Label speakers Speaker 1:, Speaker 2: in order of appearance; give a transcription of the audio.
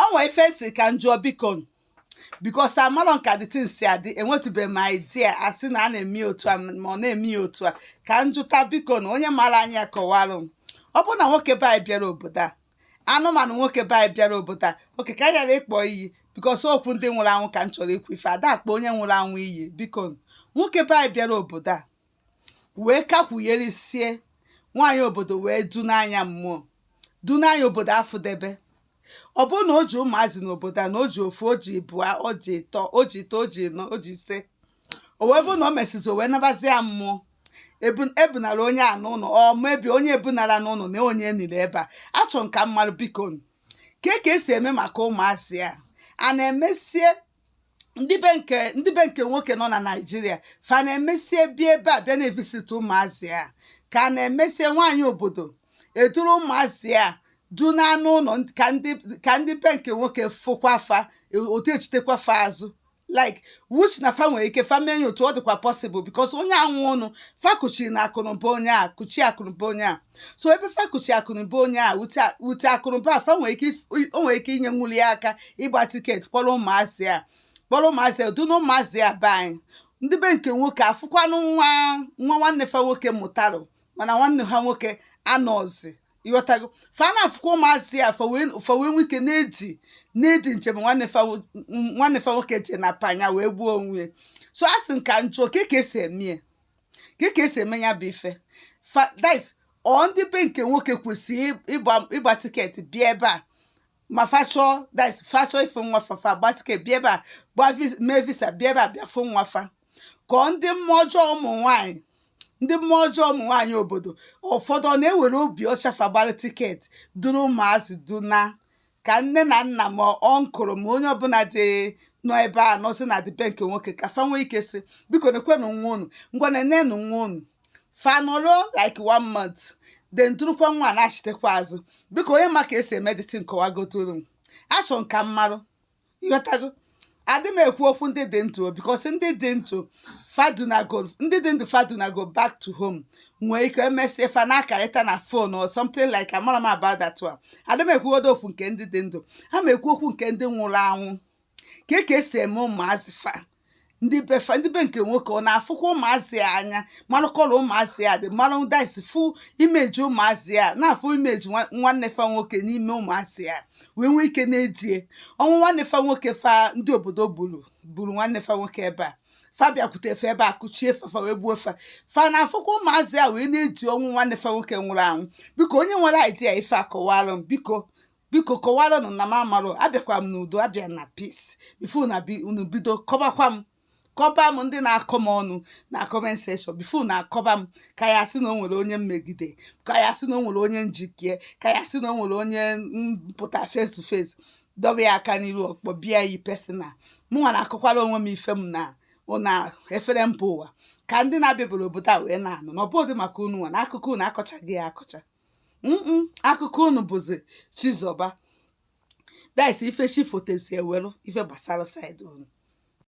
Speaker 1: onwe ife si ka njụọ biko because amarọ nka the thing si adị enwetụbe m idea asị na a na-eme otu a ma ọ na-eme otu a ka njụta biko na onye mara anya kọwalụ m. Ọ bụ na nwoke be anyị bịara obodo a, anụmanụ nwoke be anyị bịara obodo a, oke ka anyị ghara ịkpọ iyi because okwu ndị nwụrụ anwụ ka m chọrọ ikwu ife ada akpọ onye nwụrụ anwụ iyi biko. Nwoke be anyị bịara obodo a wee kakwugherisie nwaanyị obodo wee dunanya mmụọ dunanya obodo afụdebe. Ọ bụrụ na o ji ụmụazị n'obodo a na o ji ofu o ji bụa o ji ịtọ o ji ite o ji ịnọ o ji ise o wee bụ na o mesizi o wee nabazi ya mmụọ ebunara onye a n'ụlọ ọ mebi onye ebunara n'ụlọ na onye eniri ebe a achọ nka mmadụ biko ka esi eme maka ụmụazị a na-emesie ndị be nke nwoke nọ na Naịjirịa fa na-emesie bịa ebe a bịa na-evisiti ụmụazị a ka a na-emesie nwaanyị obodo eduru ụmụazị a duna n'ụlọ ka ndị be nke nwoke fụkwa fa otu echitekwa fa azụ like wuch na fa nwere ike fa menye otu ọ dịkwa possible because onye anwụ ụnụ fa kuchiri na akụnụba onye a kuchi akụnụba onye a so ebe fa kuchi akụnụba onye a wute akụnụba fa nwere ike inye nwuli ya aka ịgba tiketi kpọrọ ụmụazị a duna ụmụazị a be anyị ndị be nke nwoke afụkwanụ nwa nwanne fa nwoke mụtarụ mana nwanne ha nwoke anọzi ịghọtago fa na-afụkwa ụmụazị a fa wee nwee ike na-edi njem nwanne fa nwoke je na panya wee gbuo onwe. So a sị nka njọ ka esi eme ya bụ ife ndị be nke nwoke kwesịrị ịgba tiketi bịa ebe a ma fachọ ife nwa fa gba tiketi bịa ebe a mee visa bịa ebe a bịa fụ nwa fa ka ndị mmụọ ọjọọ ụmụ nwaanyị obodo ụfọdụ ọ na-ewere obi ọcha fagbara tiketi duru ụmụazị duna ka nne na nna ma ọnkụrụ ma onye ọbụla dị nọ ebe a nọzi na dị be nke nwoke ka fa nwee ike si biko nekwenụ nwa unu ngwa nenenu nwa unu fa nọrọ like 1 month then durukwa nwa na-achitekwa azụ biko onye ma ka esi emeditin kọwagoturu m achọ nka mmarụ ịghọtago. Adị m ekwu okwu ndị dị ndụ because ndị dị ndụ fadunago back to home nwee ike emesie fa na-akarịta na phone or something like amara m about that one. Adị m ekwuodo okwu nke ndị dị ndụ ha ma ekwu okwu nke ndị nwụrụ anwụ ka esi eme ụmụazị fa ndị be nke nwoke ọ na-afụkwa ụmụazị anya marụkọrọ ụmụazị a dị marụ disi fụ imeji ụmụazị a na-afụ imeji nwanne fa nwoke n'ime ụmụazị a wee nwee ike na-edie ọnwụ nwanne fa nwoke fa ndị obodo gburu nwanne fa nwoke ebe a fa bịakwute efe ebe a kụchie fa wee gbuo fa na-afụkwa ụmụazị a wee na-edi ọnwụ nwanne fa nwoke nwụrụ anwụ. Biko onye nwere idea ife a kọwalụ m biko kọwalụnụ na m amarụ abịakwa m n'udo abịa na peace before unu bido kọba m ndị na-akọ m ọnụ na comment section before na-akọba m ka ya sị na o nwere onye mmegide ka ya sị na o nwere onye njikie ka ya sị na o nwere onye mpụta face to face dobe ya aka n'iru ọkpọ bịa yi personal mụnwa na-akọkwara onwe m ife m na efere mba ụwa ka ndị na-abịabere obodo a wee na-anụ na ọbụdị maka unu nwa na akụkọ unu akọchaghị ya akọcha akụkọ unu bụzi Chizoba ife chi fotezi ewelu ife gbasara side unu.